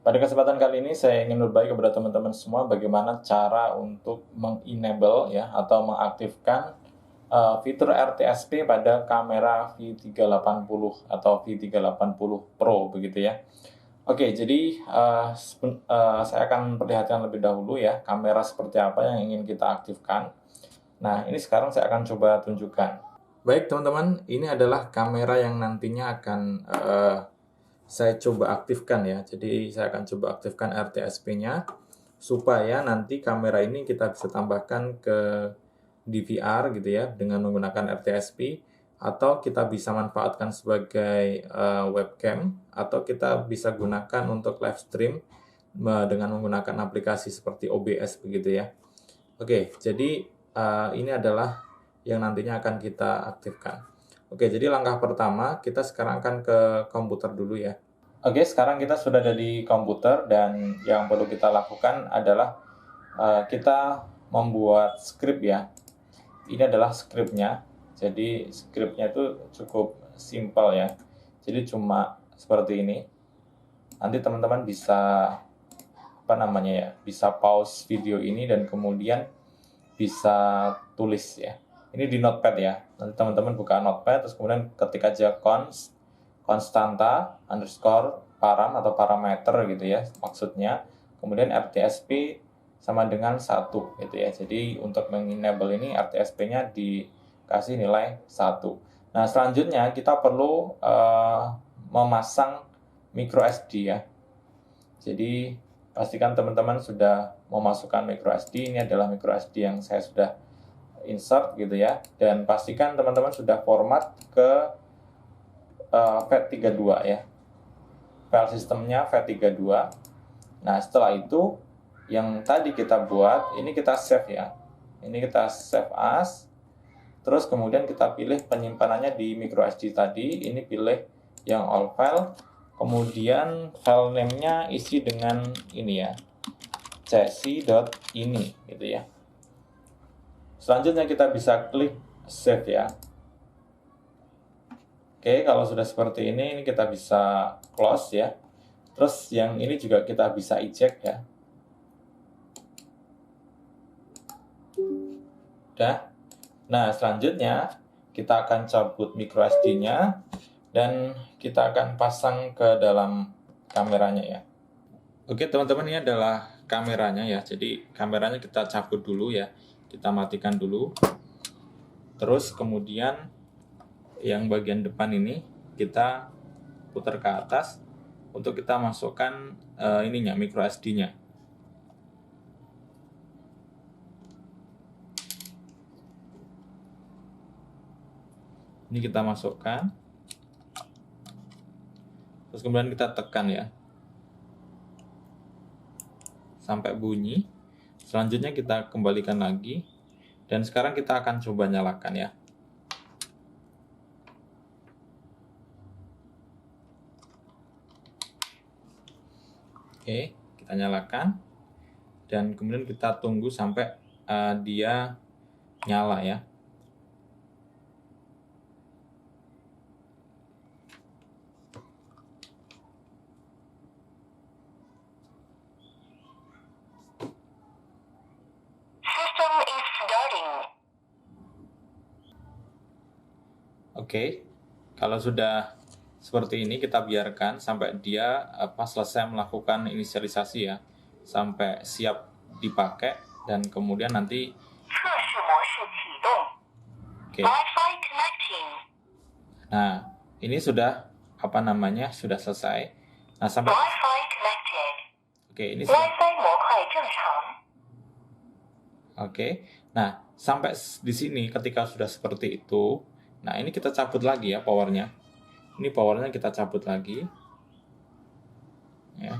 Pada kesempatan kali ini saya ingin berbagi kepada teman-teman semua bagaimana cara untuk mengenable ya atau mengaktifkan fitur RTSP pada kamera V380 atau V380 Pro begitu ya. Oke, jadi saya akan perlihatkan lebih dahulu ya kamera seperti apa yang ingin kita aktifkan. Nah, ini sekarang saya akan coba tunjukkan. Baik teman-teman, ini adalah kamera yang nantinya akan saya coba aktifkan ya. Jadi saya akan coba aktifkan RTSP-nya supaya nanti kamera ini kita bisa tambahkan ke DVR gitu ya dengan menggunakan RTSP, atau kita bisa manfaatkan sebagai webcam, atau kita bisa gunakan untuk live stream dengan menggunakan aplikasi seperti OBS begitu ya. Oke, jadi ini adalah yang nantinya akan kita aktifkan. Oke, jadi langkah pertama kita sekarang akan ke komputer dulu ya. Oke, sekarang kita sudah ada di komputer dan yang perlu kita lakukan adalah kita membuat script ya. Ini adalah scriptnya. Jadi scriptnya itu cukup simpel ya. Jadi cuma seperti ini. Nanti teman-teman bisa bisa pause video ini dan kemudian bisa tulis ya. Ini di notepad ya. Nanti teman-teman buka notepad, terus kemudian ketik aja constanta underscore param atau parameter gitu ya maksudnya. Kemudian RTSP sama dengan 1 gitu ya. Jadi untuk mengenable ini RTSP-nya dikasih nilai 1. Nah, selanjutnya kita perlu memasang micro SD ya. Jadi pastikan teman-teman sudah memasukkan micro SD. Ini adalah micro SD yang saya sudah insert gitu ya. Dan pastikan teman-teman sudah format ke FAT32 ya. File sistemnya FAT32. Nah, setelah itu yang tadi kita buat, ini kita save ya. Ini kita save as. Terus kemudian kita pilih penyimpanannya di micro SD tadi. Ini pilih yang all file. Kemudian file name-nya isi dengan ini ya, cc.ini gitu ya. Selanjutnya kita bisa klik save ya. Oke, kalau sudah seperti ini kita bisa close ya. Terus yang ini juga kita bisa eject ya. Udah. Nah, selanjutnya kita akan cabut micro SD-nya dan kita akan pasang ke dalam kameranya ya. Oke teman-teman, ini adalah kameranya ya. Jadi kameranya kita cabut dulu ya. Kita matikan dulu. Terus kemudian yang bagian depan ini kita putar ke atas untuk kita masukkan ininya, micro SD-nya. Ini kita masukkan. Terus kemudian kita tekan ya. Sampai bunyi. Selanjutnya kita kembalikan lagi. Dan sekarang kita akan coba nyalakan ya. Oke, kita nyalakan. Dan kemudian kita tunggu sampai dia nyala ya. Oke, kalau sudah seperti ini kita biarkan sampai dia selesai melakukan inisialisasi ya, sampai siap dipakai dan kemudian nanti. Oke. Nah, ini sudah sudah selesai. Nah, sampai Oke, ini sudah. Oke. Nah, sampai di sini ketika sudah seperti itu, nah ini kita cabut lagi ya powernya. Ini powernya kita cabut lagi. Ya.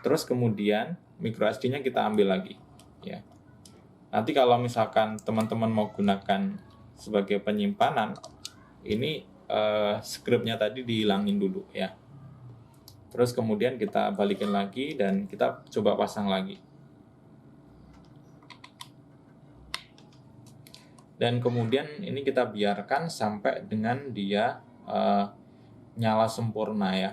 Terus kemudian micro SD-nya kita ambil lagi. Ya. Nanti kalau misalkan teman-teman mau gunakan sebagai penyimpanan, ini scriptnya tadi dihilangin dulu ya. Terus kemudian kita balikin lagi dan kita coba pasang lagi. Dan kemudian ini kita biarkan sampai dengan dia nyala sempurna ya.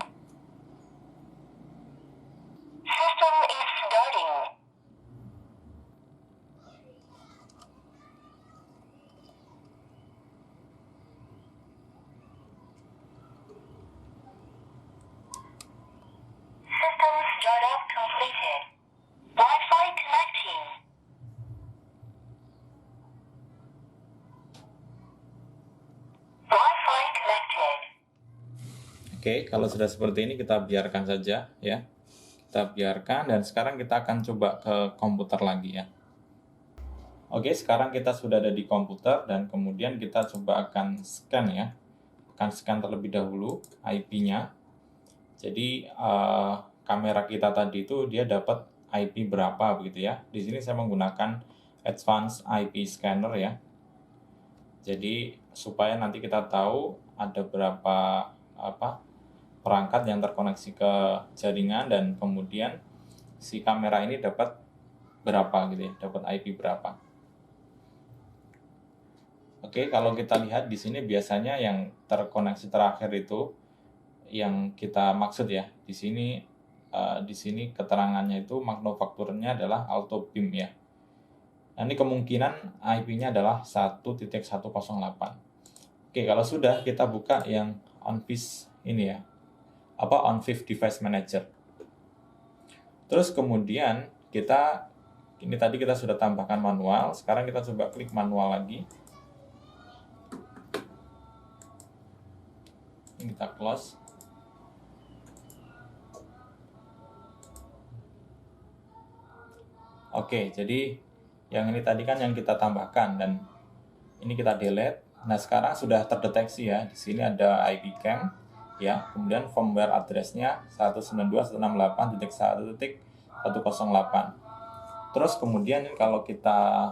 Oke, kalau sudah seperti ini kita biarkan saja ya. Kita biarkan dan sekarang kita akan coba ke komputer lagi ya. Oke, sekarang kita sudah ada di komputer dan kemudian kita coba akan scan ya. Akan scan terlebih dahulu IP-nya. Jadi kamera kita tadi itu dia dapat IP berapa begitu ya. Di sini saya menggunakan Advanced IP Scanner ya. Jadi supaya nanti kita tahu ada berapa perangkat yang terkoneksi ke jaringan dan kemudian si kamera ini dapat berapa gitu ya, dapat IP berapa. Oke, kalau kita lihat di sini biasanya yang terkoneksi terakhir itu yang kita maksud ya. Di sini keterangannya itu manufakturnya adalah Alto Beam ya. Nah, ini kemungkinan IP-nya adalah 1.108. Oke, kalau sudah kita buka yang OnVIS ini ya. OnVIF Device Manager. Terus kemudian ini tadi kita sudah tambahkan manual, sekarang kita coba klik manual lagi. Ini kita close. Oke, jadi yang ini tadi kan yang kita tambahkan dan ini kita delete. Nah, sekarang sudah terdeteksi ya. Di sini ada IP cam ya. Kemudian firmware address-nya 192.168.1.108. Terus kemudian kalau kita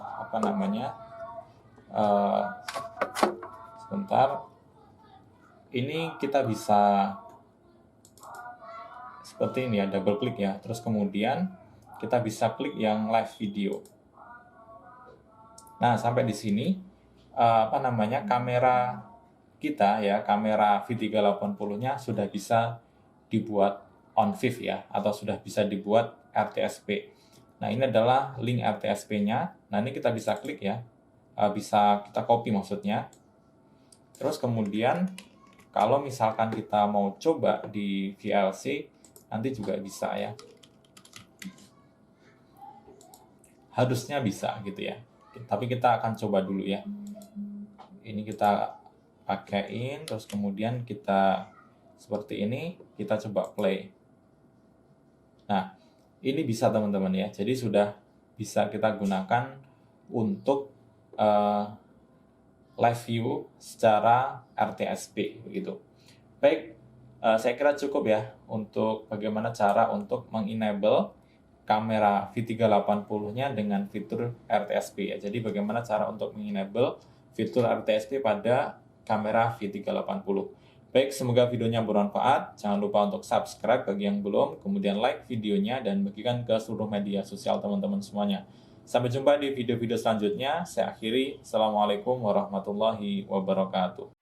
sebentar. Ini kita bisa seperti ini ya, double klik ya. Terus kemudian kita bisa klik yang live video. Nah, sampai di sini kamera kita ya, kamera V380-nya sudah bisa dibuat OnVIF ya, atau sudah bisa dibuat RTSP. Nah, ini adalah link RTSP-nya. Nah, ini kita bisa klik ya, bisa kita copy maksudnya. Terus kemudian kalau misalkan kita mau coba di VLC, nanti juga bisa ya. Harusnya bisa gitu ya. Tapi kita akan coba dulu ya. Ini kita pakaiin, terus kemudian kita seperti ini, kita coba play. Nah, ini bisa teman-teman ya. Jadi sudah bisa kita gunakan untuk live view secara RTSP begitu. Baik, saya kira cukup ya untuk bagaimana cara untuk mengenable kamera V380-nya dengan fitur RTSP ya. Jadi bagaimana cara untuk mengenable fitur RTSP pada kamera V380. Baik, semoga videonya bermanfaat. Jangan lupa untuk subscribe bagi yang belum, kemudian like videonya dan bagikan ke seluruh media sosial teman-teman semuanya. Sampai jumpa di video-video selanjutnya. Saya akhiri. Assalamualaikum warahmatullahi wabarakatuh.